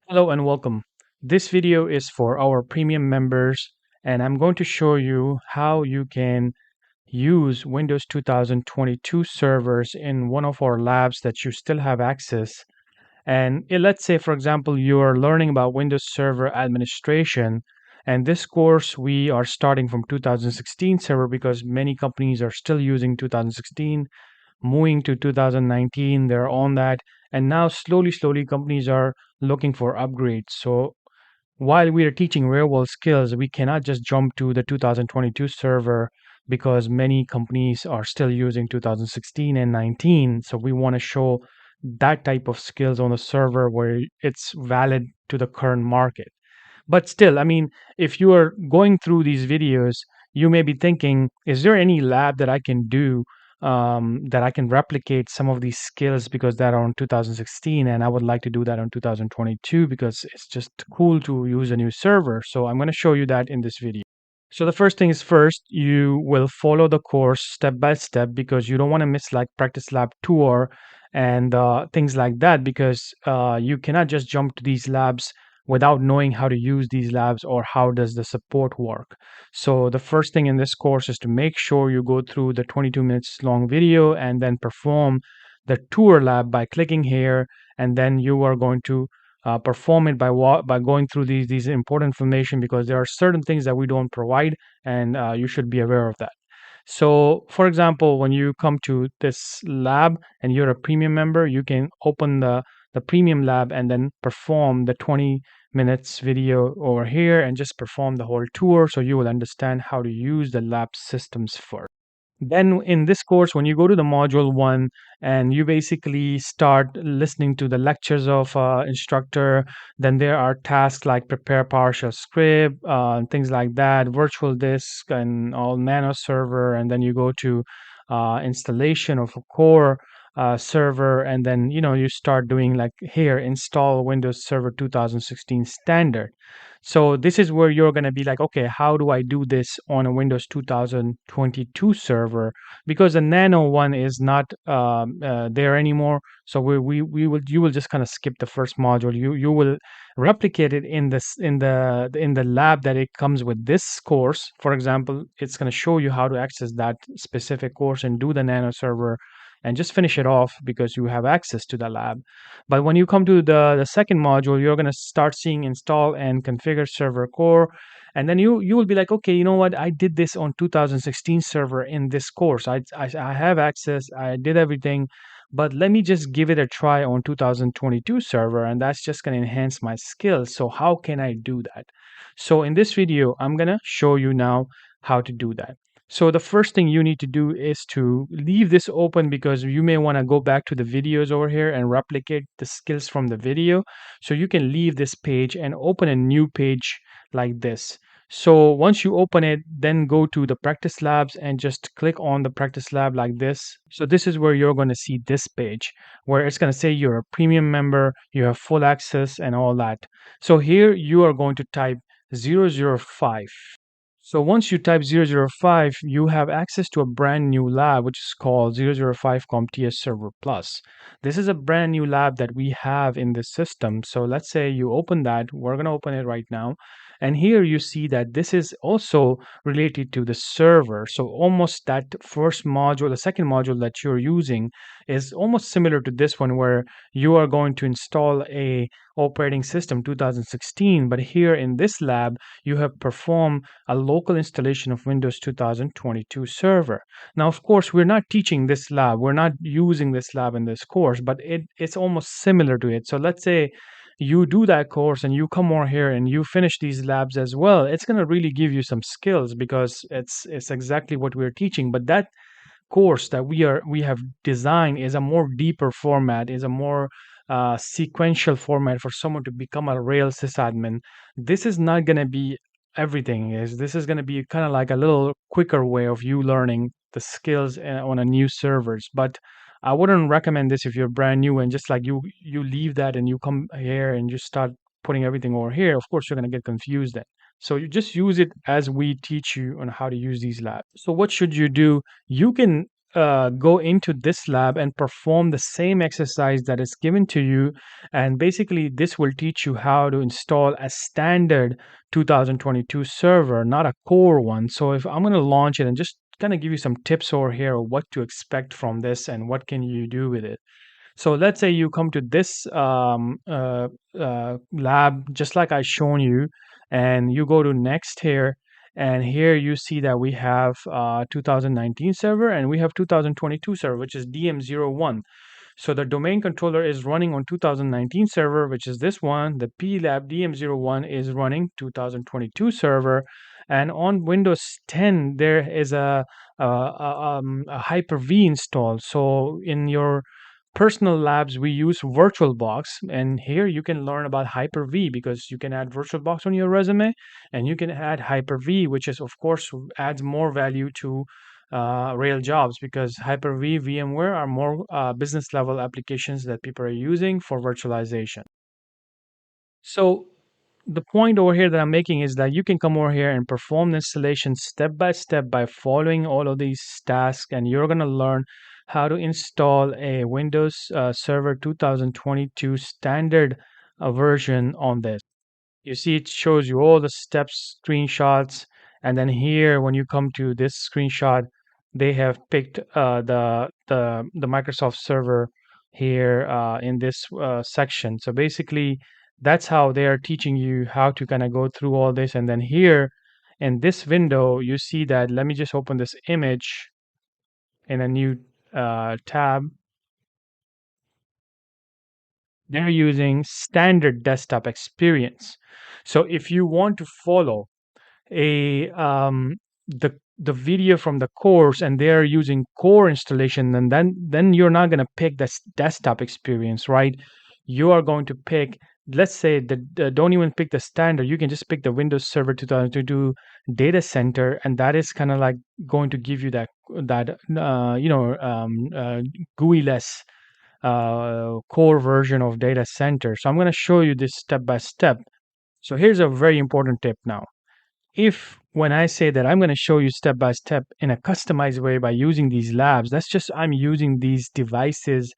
Hello and welcome. This video is for our premium members, and I'm going to show you how you can use Windows 2022 servers in one of our labs that you still have access. And let's say, for example, you're learning about Windows Server administration. And this course, we are starting from 2016 server because many companies are still using 2016, moving to 2019, they're on that. And now, slowly, companies are looking for upgrades. So while we are teaching real world skills, we cannot just jump to the 2022 server because many companies are still using 2016 and 19. So we want to show that type of skills on the server where it's valid to the current market. But still, I mean, if you are going through these videos, you may be thinking, is there any lab that I can do that I can replicate some of these skills because that are on 2016 and I would like to do that on 2022 because it's just cool to use a new server. So I'm going to show you that in this video. So the first thing is first, you will follow the course step by step because you don't want to miss like practice lab tour and things like that because you cannot just jump to these labs without knowing how to use these labs or how does the support work. So the first thing in this course is to make sure you go through the 22 minutes long video and then perform the tour lab by clicking here, and then you are going to perform it by going through these important information because there are certain things that we don't provide, and you should be aware of that. So, for example, when you come to this lab and you're a premium member, you can open the premium lab and then perform the 20 minutes video over here and just perform the whole tour so you will understand how to use the lab systems first. Then in this course, when you go to the module one and you basically start listening to the lectures of instructor, then there are tasks like prepare PowerShell script, things like that, virtual disk and all nano server, and then you go to installation of a core server, and then you start doing like here install Windows Server 2016 standard. So this is where you're going to be like, okay, how do I do this on a Windows 2022 server? Because the Nano one is not there anymore. So we will you will just kind of skip the first module. You will replicate it in the lab that it comes with this course. For example, it's going to show you how to access that specific course and do the Nano server and just finish it off because you have access to the lab. But when you come to the second module, you're going to start seeing install and configure server core. And then you will be like, okay, you know what? I did this on 2016 server in this course. I have access. I did everything. But let me just give it a try on 2022 server, and that's just going to enhance my skills. So how can I do that? So in this video, I'm going to show you now how to do that. So the first thing you need to do is to leave this open because you may want to go back to the videos over here and replicate the skills from the video. So you can leave this page and open a new page like this. So once you open it, then go to the practice labs and just click on the practice lab like this. So this is where you're going to see this page where it's going to say you're a premium member, you have full access and all that. So here you are going to type 005. So once you type 005, you have access to a brand new lab, which is called 005 CompTIA Server Plus. This is a brand new lab that we have in this system. So let's say you open that. We're going to open it right now. And here you see that this is also related to the server. So almost that first module, the second module that you're using is almost similar to this one where you are going to install a operating system 2016. But here in this lab, you have performed a local installation of Windows 2022 server. Now, of course, we're not teaching this lab. We're not using this lab in this course, but it's almost similar to it. So let's say you do that course and you come over here and you finish these labs as well. It's going to really give you some skills because it's exactly what we're teaching. But that course that we have designed is a more deeper format, is a more sequential format for someone to become a real sysadmin. This is not going to be everything. Is this is going to be kind of like a little quicker way of you learning the skills on a new servers. But I wouldn't recommend this if you're brand new and just like you leave that and you come here and you start putting everything over here. Of course, you're going to get confused then. So you just use it as we teach you on how to use these labs. So what should you do? You can go into this lab and perform the same exercise that is given to you. And basically, this will teach you how to install a standard 2022 server, not a core one. So if I'm going to launch it and just kind of give you some tips over here of what to expect from this and what can you do with it. So let's say you come to this lab, just like I shown you, and you go to next here, and here you see that we have 2019 server and we have 2022 server, which is DM01. So the domain controller is running on 2019 server, which is this one. The PLAB DM01 is running 2022 server. And on Windows 10, there is a Hyper-V installed. So in your personal labs, we use VirtualBox. And here you can learn about Hyper-V because you can add VirtualBox on your resume and you can add Hyper-V, which is, of course, adds more value to real jobs because Hyper-V, VMware are more business level applications that people are using for virtualization. So the point over here that I'm making is that you can come over here and perform the installation step by step by following all of these tasks, and you're going to learn how to install a Windows Server 2022 standard version on this. You see, it shows you all the steps, screenshots, and then here, when you come to this screenshot, they have picked the Microsoft server here in this section. So basically, that's how they are teaching you how to kind of go through all this. And then here in this window, you see that. Let me just open this image in a new tab. They're using standard desktop experience. So if you want to follow a the video from the course and they're using core installation, and then you're not going to pick this desktop experience, right? You are going to pick, let's say that don't even pick the standard, you can just pick the Windows Server 2022 data center, and that is kind of like going to give you that GUI less core version of data center. So I'm going to show you this step by step. So here's a very important tip now. If when I say that I'm going to show you step by step in a customized way by using these labs, that's just I'm using these devices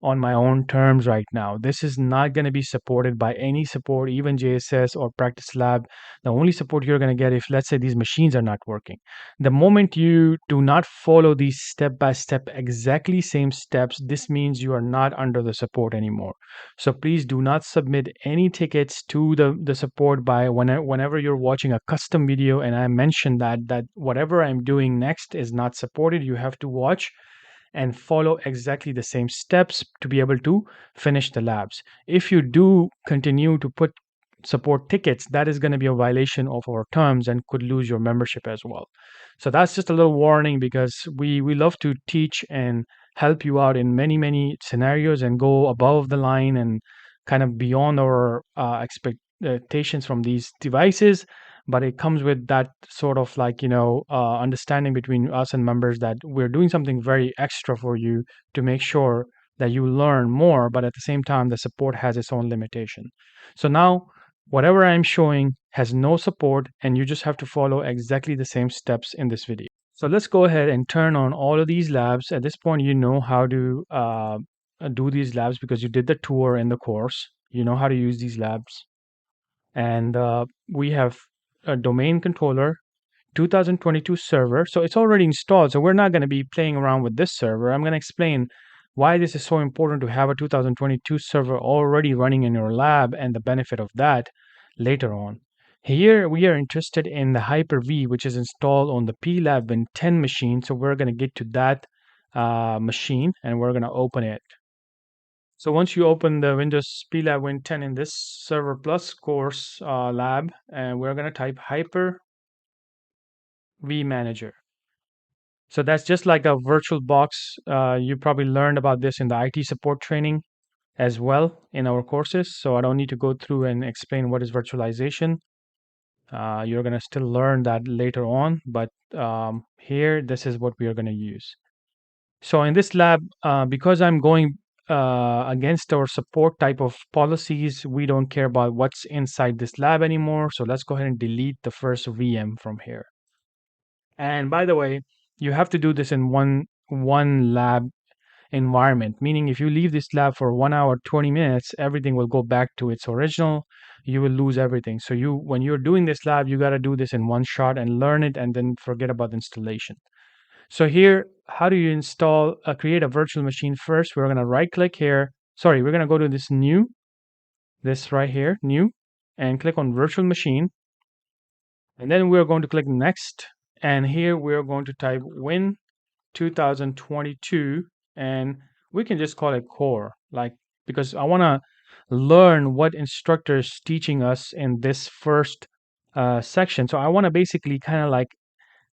on my own terms right now. This is not going to be supported by any support, even JSS or Practice Lab. The only support you're going to get if, let's say, these machines are not working. The moment you do not follow these step by step, exactly same steps, this means you are not under the support anymore. So please do not submit any tickets to the support by whenever you're watching a custom video. And I mentioned that whatever I'm doing next is not supported. You have to watch and follow exactly the same steps to be able to finish the labs. If you do continue to put support tickets, that is going to be a violation of our terms and could lose your membership as well. So that's just a little warning because we love to teach and help you out in many scenarios and go above the line and kind of beyond our expectations from these devices, but it comes with that sort of like understanding between us and members that we're doing something very extra for you to make sure that you learn more, but at the same time the support has its own limitation. So now whatever I'm showing has no support and you just have to follow exactly the same steps in this video. So let's go ahead and turn on all of these labs. At this point, you know how to do these labs because you did the tour in the course. You know how to use these labs. And we have a domain controller, 2022 server. So it's already installed. So we're not going to be playing around with this server. I'm going to explain why this is so important to have a 2022 server already running in your lab and the benefit of that later on. Here we are interested in the Hyper-V, which is installed on the PLAB Win 10 machine. So we're going to get to that machine and we're going to open it. So once you open the Windows PLAB Win 10 in this Server Plus course lab, and we're going to type Hyper-V Manager. So that's just like a VirtualBox. You probably learned about this in the IT support training as well in our courses. So I don't need to go through and explain what is virtualization. You're going to still learn that later on, but here, this is what we are going to use. So in this lab, because I'm going against our support type of policies, we don't care about what's inside this lab anymore. So let's go ahead and delete the first VM from here. And by the way, you have to do this in one one lab environment, meaning if you leave this lab for 1 hour 20 minutes, everything will go back to its original. You will lose everything. So when you're doing this lab, you got to do this in one shot and learn it and then forget about the installation. So here, how do you install create a virtual machine? First we're going to right click here, sorry, we're going to go to this right here, new, and click on virtual machine, and then we're going to click next, and here we're going to type Win 2022, and we can just call it core, like, because I want to learn what instructor is teaching us in this first section. So I want to basically kind of like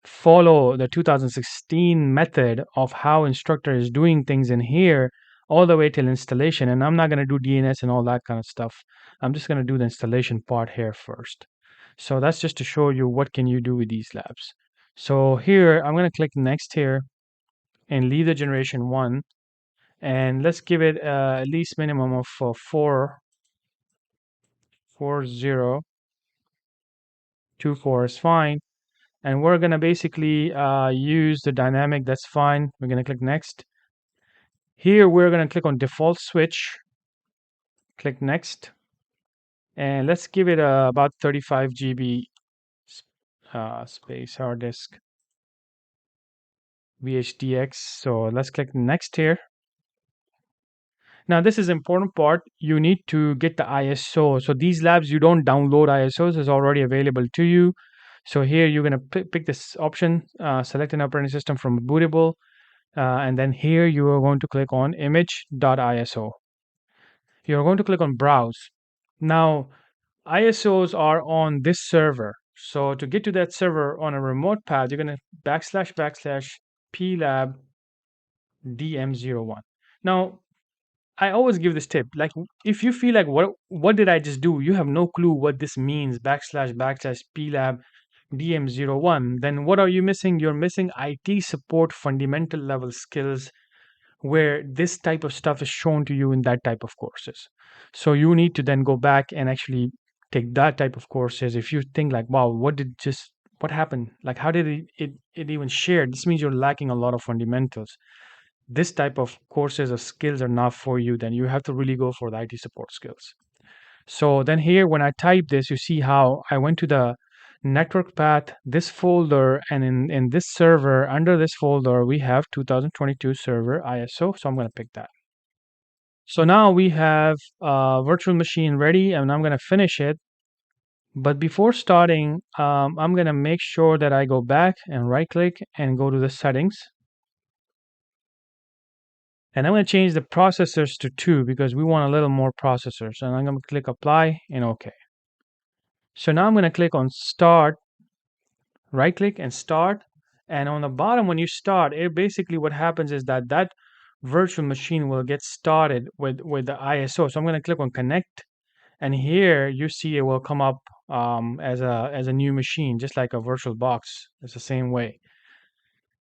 follow the 2016 method of how instructor is doing things in here all the way till installation. And I'm not going to do DNS and all that kind of stuff. I'm just going to do the installation part here first. So that's just to show you what can you do with these labs. So here I'm going to click next here and leave the generation 1, and let's give it at least minimum of 4024 is fine. And we're going to basically use the dynamic. That's fine. We're going to click next. Here we're going to click on default switch, click next, and let's give it about 35 GB space hard disk VHDX. So let's click next here. Now this is important part. You need to get the ISO. So these labs, you don't download ISOs. It's already available to you. So here you're going to pick this option, select an operating system from bootable, and then here you are going to click on image.iso. You're going to click on browse. Now ISOs are on this server. So to get to that server on a remote path, you're going to // plab dm01. Now I always give this tip, like if you feel like what did I just do, you have no clue what this means, // plab dm01, then what are you missing? You're missing IT support fundamental level skills, where this type of stuff is shown to you in that type of courses. So you need to then go back and actually take that type of courses. If you think like, wow, what happened? Like, how did it even share? This means you're lacking a lot of fundamentals. This type of courses or skills are not for you. Then you have to really go for the IT support skills. So then here, when I type this, you see how I went to the network path, this folder, and in this server, under this folder, we have 2022 server ISO. So I'm going to pick that. So now we have a virtual machine ready, and I'm going to finish it. But before starting, I'm going to make sure that I go back and right click and go to the settings. And I'm going to change the processors to 2 because we want a little more processors. And I'm going to click apply and OK. So now I'm going to click on start, right click and start. And on the bottom, when you start, it basically what happens is that virtual machine will get started with the ISO. So I'm going to click on connect. And here you see it will come up as a new machine, just like a virtual box. It's the same way.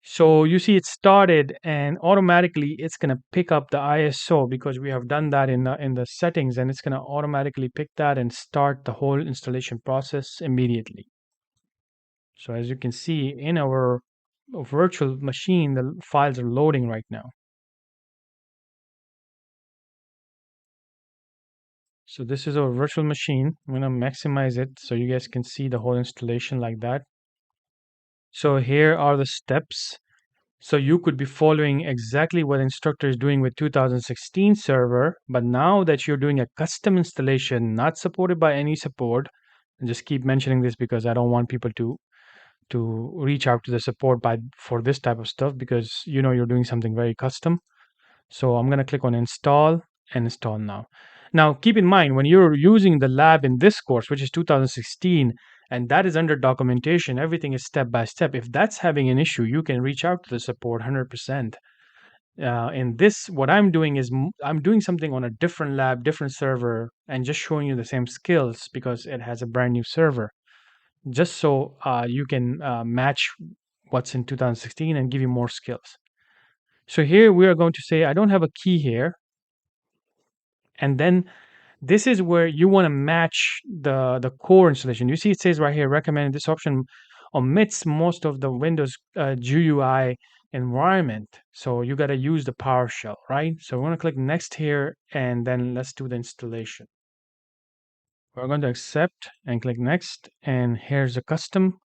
So you see it started, and automatically it's going to pick up the ISO because we have done that in the settings, and it's going to automatically pick that and start the whole installation process immediately. So as you can see in our virtual machine, the files are loading right now. So this is our virtual machine. I'm going to maximize it so you guys can see the whole installation like that. So here are the steps. So you could be following exactly what instructor is doing with 2016 server, but now that you're doing a custom installation, not supported by any support, and just keep mentioning this because I don't want people to reach out to the support for this type of stuff, because you're doing something very custom. So I'm going to click on install and install now. Now keep in mind, when you're using the lab in this course, which is 2016, and that is under documentation, everything is step by step. If that's having an issue, you can reach out to the support 100%. In this, what I'm doing is I'm doing something on a different lab, different server, and just showing you the same skills because it has a brand new server, just so you can match what's in 2016 and give you more skills. So here we are going to say, I don't have a key here. And then this is where you want to match the core installation. You see it says right here, recommended. This option omits most of the Windows GUI environment. So you got to use the PowerShell, right? So we're going to click next here, and then let's do the installation. We're going to accept and click next, and here's a custom,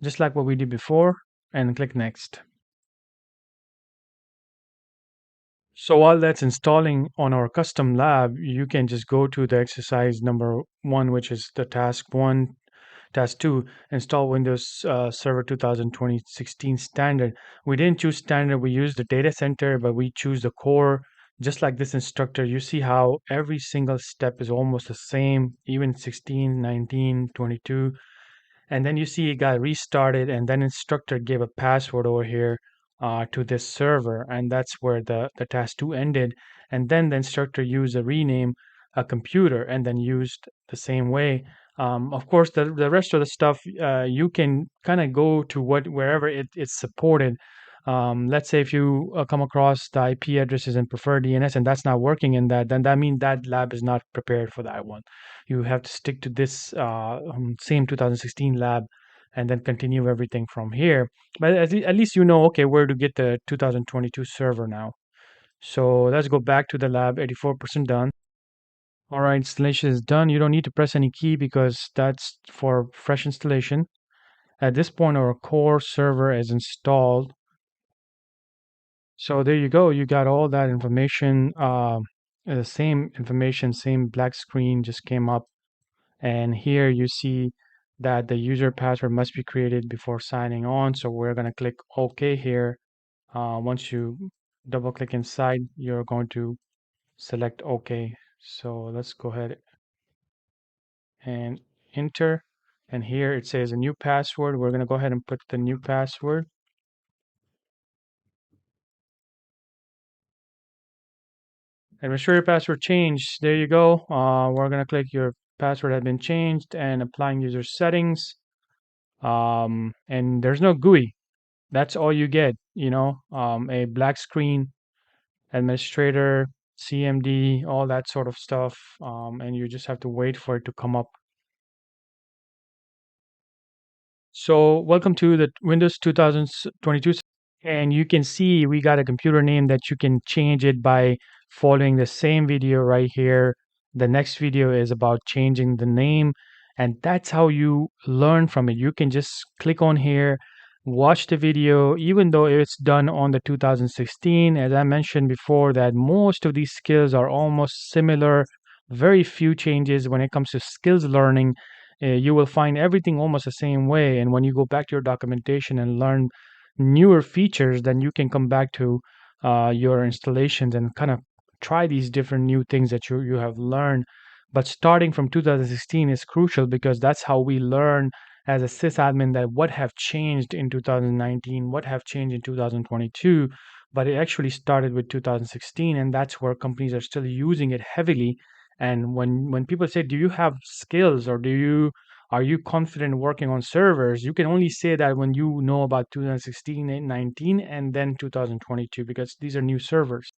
just like what we did before, and click next. So while that's installing on our custom lab, you can just go to the exercise number 1, which is the task 1, task 2, install Windows Server 2016 standard. We didn't choose standard, we used the data center, but we choose the core. Just like this instructor, you see how every single step is almost the same, even 16, 19, 22. And then you see it got restarted, and then instructor gave a password over here to this server, and that's where the task 2 ended. And then the instructor used a rename a computer and then used the same way. Of course, the rest of the stuff you can kind of go to wherever it's supported. Let's say if you come across the IP addresses and prefer DNS and that's not working in that, then that means that lab is not prepared for that one. You have to stick to this same 2016 lab and then continue everything from here. But at least you know, okay, where to get the 2022 server now. So let's go back to the lab, 84% done. All right, installation is done. You don't need to press any key because that's for fresh installation. At this point, our core server is installed. So there you go. You got all that information. The same information, same black screen just came up. And here you see that the user password must be created before signing on. So we're going to click OK here. Once you double click inside, you're going to select OK. So let's go ahead and enter. And here it says a new password. We're going to go ahead and put the new password. And make sure your password changed. There you go. We're going to click your password has been changed and applying user settings. And there's no GUI. That's all you get, a black screen, administrator, CMD, all that sort of stuff. And you just have to wait for it to come up. So welcome to the Windows 2022. And you can see we got a computer name that you can change it by following the same video right here. The next video is about changing the name, and that's how you learn from it. You can just click on here, watch the video, even though it's done on the 2016. As I mentioned before, that most of these skills are almost similar, very few changes when it comes to skills learning. You will find everything almost the same way. And when you go back to your documentation and learn newer features, then you can come back to your installations and kind of try these different new things that you have learned. But starting from 2016 is crucial because that's how we learn as a sysadmin that what have changed in 2019, what have changed in 2022. But it actually started with 2016, and that's where companies are still using it heavily. And when people say, "Do you have skills or do you are you confident working on servers?" You can only say that when you know about 2016 and 19 and then 2022 because these are new servers.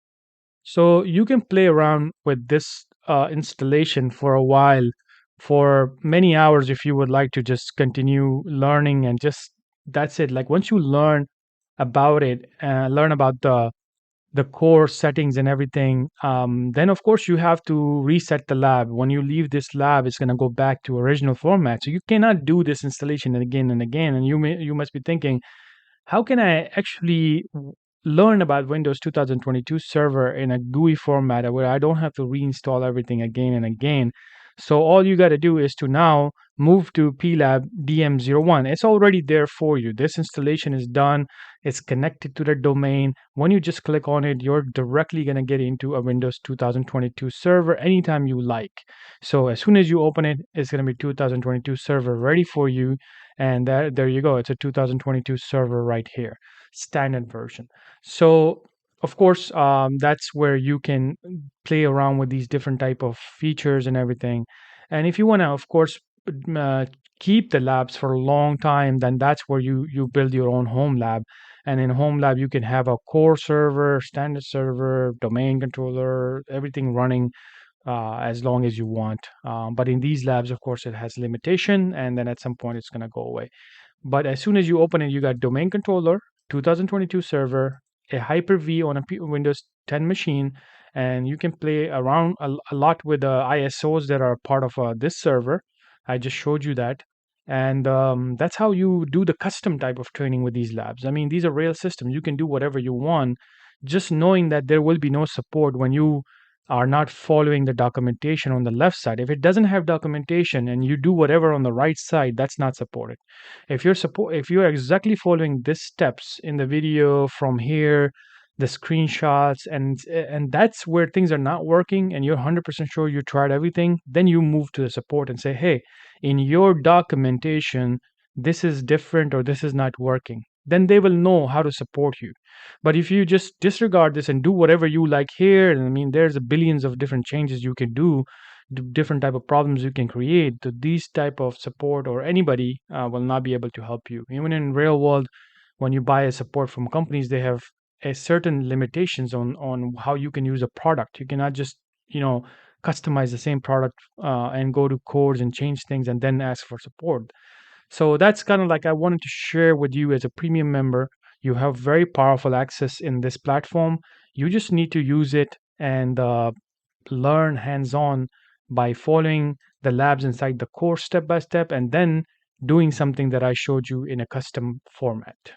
So you can play around with this installation for a while, for many hours if you would like to just continue learning and just that's it. Like once you learn about it, learn about the core settings and everything, then of course you have to reset the lab. When you leave this lab, it's going to go back to original format. So you cannot do this installation again and again. And you must be thinking, how can I actually learn about Windows 2022 Server in a GUI format where I don't have to reinstall everything again and again? So all you got to do is to now move to PLAB DM01. It's already there for you. This installation is done. It's connected to the domain. When you just click on it, you're directly going to get into a Windows 2022 server anytime you like. So as soon as you open it, it's going to be 2022 server ready for you. And there you go. It's a 2022 server right here, standard version. So of course, that's where you can play around with these different type of features and everything. And if you want to, of course, uh, keep the labs for a long time, then that's where you build your own home lab. And in home lab, you can have a core server, standard server, domain controller, everything running as long as you want. But in these labs, of course, it has limitation, and then at some point it's going to go away. But as soon as you open it, you got domain controller, 2022 server, a Hyper-V on a Windows 10 machine, and you can play around a lot with the ISOs that are part of this server. I just showed you that. And that's how you do the custom type of training with these labs. I mean, these are real systems. You can do whatever you want, just knowing that there will be no support when you are not following the documentation on the left side. If it doesn't have documentation and you do whatever on the right side, that's not supported. If you're exactly following these steps in the video from here, the screenshots, and that's where things are not working and you're 100% sure you tried everything, then you move to the support and say, hey, in your documentation this is different or this is not working. Then they will know how to support you. But if you just disregard this and do whatever you like here, and I mean there's a billions of different changes you can do, different type of problems you can create, these type of support or anybody will not be able to help you. Even in real world, when you buy a support from companies, they have a certain limitations on how you can use a product. You cannot just, you know, customize the same product and go to codes and change things and then ask for support. So that's kind of like I wanted to share with you as a premium member. You have very powerful access in this platform. You just need to use it and learn hands on by following the labs inside the course step by step and then doing something that I showed you in a custom format.